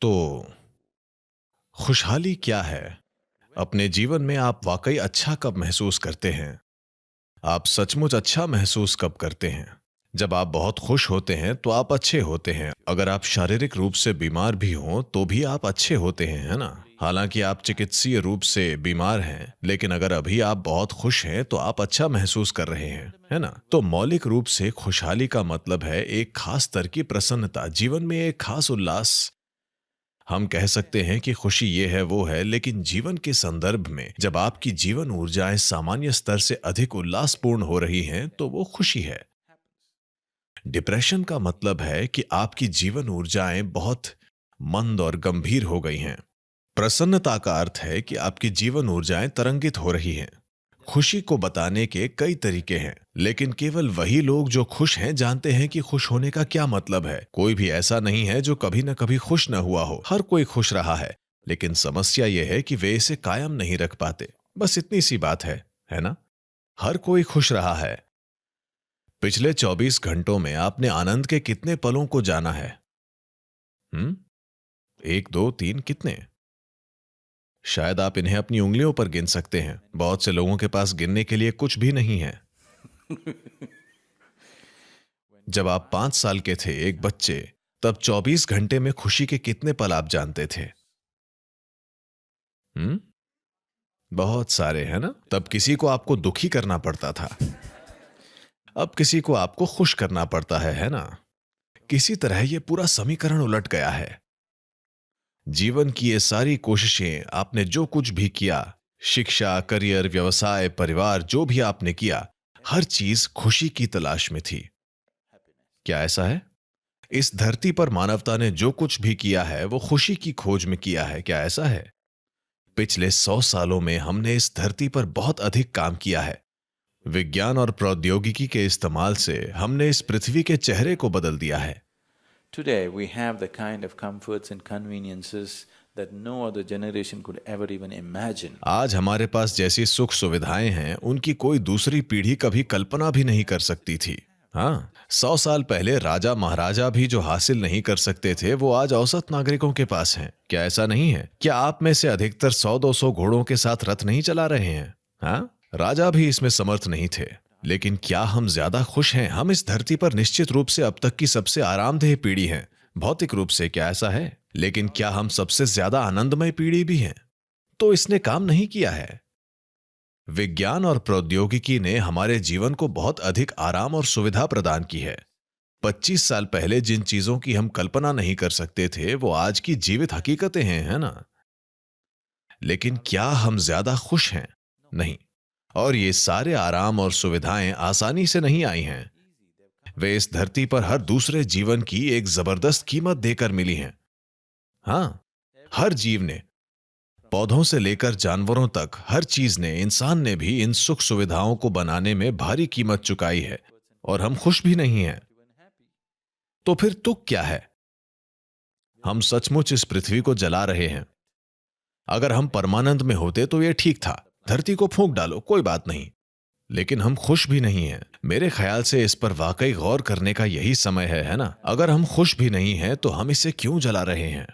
तो खुशहाली क्या है? अपने जीवन में आप वाकई अच्छा कब महसूस करते हैं? आप सचमुच अच्छा महसूस कब करते हैं? जब आप बहुत खुश होते हैं तो आप अच्छे होते हैं। अगर आप शारीरिक रूप से बीमार भी हों तो भी आप अच्छे होते हैं, है ना? हालांकि आप चिकित्सीय रूप से बीमार हैं, लेकिन अगर अभी आप बहुत खुश हैं तो आप अच्छा महसूस कर रहे हैं, है ना? तो मौलिक रूप से खुशहाली का मतलब है एक खास स्तर की प्रसन्नता, जीवन में एक खास उल्लास। हम कह सकते हैं कि खुशी ये है वो है, लेकिन जीवन के संदर्भ में जब आपकी जीवन ऊर्जाएं सामान्य स्तर से अधिक उल्लासपूर्ण हो रही हैं तो वो खुशी है। डिप्रेशन का मतलब है कि आपकी जीवन ऊर्जाएं बहुत मंद और गंभीर हो गई हैं। प्रसन्नता का अर्थ है कि आपकी जीवन ऊर्जाएं तरंगित हो रही हैं। खुशी को बताने के कई तरीके हैं, लेकिन केवल वही लोग जो खुश हैं जानते हैं कि खुश होने का क्या मतलब है। कोई भी ऐसा नहीं है जो कभी न कभी खुश न हुआ हो। हर कोई खुश रहा है, लेकिन समस्या यह है कि वे इसे कायम नहीं रख पाते। बस इतनी सी बात है ना? हर कोई खुश रहा है। पिछले 24 घंटों में आपने आनंद के कितने पलों को जाना है? हम्म? एक, दो, तीन, कितने? शायद आप इन्हें अपनी उंगलियों पर गिन सकते हैं। बहुत से लोगों के पास गिनने के लिए कुछ भी नहीं है। जब आप 5 साल के थे, एक बच्चे, तब 24 घंटे में खुशी के कितने पल आप जानते थे? हम्म? बहुत सारे, है ना? तब किसी को आपको दुखी करना पड़ता था। अब किसी को आपको खुश करना पड़ता है ना? किसी तरह यह पूरा समीकरण उलट गया है। जीवन की ये सारी कोशिशें, आपने जो कुछ भी किया, शिक्षा, करियर, व्यवसाय, परिवार, जो भी आपने किया, हर चीज खुशी की तलाश में थी। क्या ऐसा है? इस धरती पर मानवता ने जो कुछ भी किया है वो खुशी की खोज में किया है। क्या ऐसा है? पिछले 100 सालों में हमने इस धरती पर बहुत अधिक काम किया है। विज्ञान और प्रौद्योगिकी के इस्तेमाल से हमने इस पृथ्वी के चेहरे को बदल दिया है। Today, we have the kind of comforts and conveniences that no other generation could ever even imagine. आज हमारे पास जैसी सुख सुविधाएं हैं, उनकी कोई दूसरी पीढ़ी कभी कल्पना भी नहीं कर सकती थी। हाँ, 100 साल पहले राजा महाराजा भी जो हासिल नहीं कर सकते थे, वो आज औसत नागरिकों के पास हैं। क्या ऐसा नहीं है? क्या आप में से अधिकतर 100-200 घोड़ों के साथ रथ नहीं चला रहे हैं? हाँ, राजा भी इसमें समर्थ नहीं थे। लेकिन क्या हम ज्यादा खुश हैं? हम इस धरती पर निश्चित रूप से अब तक की सबसे आरामदेह पीढ़ी हैं, भौतिक रूप से। क्या ऐसा है? लेकिन क्या हम सबसे ज्यादा आनंदमय पीढ़ी भी हैं? तो इसने काम नहीं किया है। विज्ञान और प्रौद्योगिकी ने हमारे जीवन को बहुत अधिक आराम और सुविधा प्रदान की है। 25 साल पहले जिन चीजों की हम कल्पना नहीं कर सकते थे, वो आज की जीवित हकीकतें हैं, है ना? लेकिन क्या हम ज्यादा खुश हैं? नहीं। और ये सारे आराम और सुविधाएं आसानी से नहीं आई हैं। वे इस धरती पर हर दूसरे जीवन की एक जबरदस्त कीमत देकर मिली हैं। हाँ, हर जीव ने, पौधों से लेकर जानवरों तक, हर चीज ने, इंसान ने भी इन सुख सुविधाओं को बनाने में भारी कीमत चुकाई है, और हम खुश भी नहीं हैं। तो फिर तुक क्या है? हम सचमुच इस पृथ्वी को जला रहे हैं। अगर हम परमानंद में होते तो यह ठीक था, धरती को फूंक डालो, कोई बात नहीं। लेकिन हम खुश भी नहीं हैं। मेरे ख्याल से इस पर वाकई गौर करने का यही समय है ना? अगर हम खुश भी नहीं हैं तो हम इसे क्यों जला रहे हैं?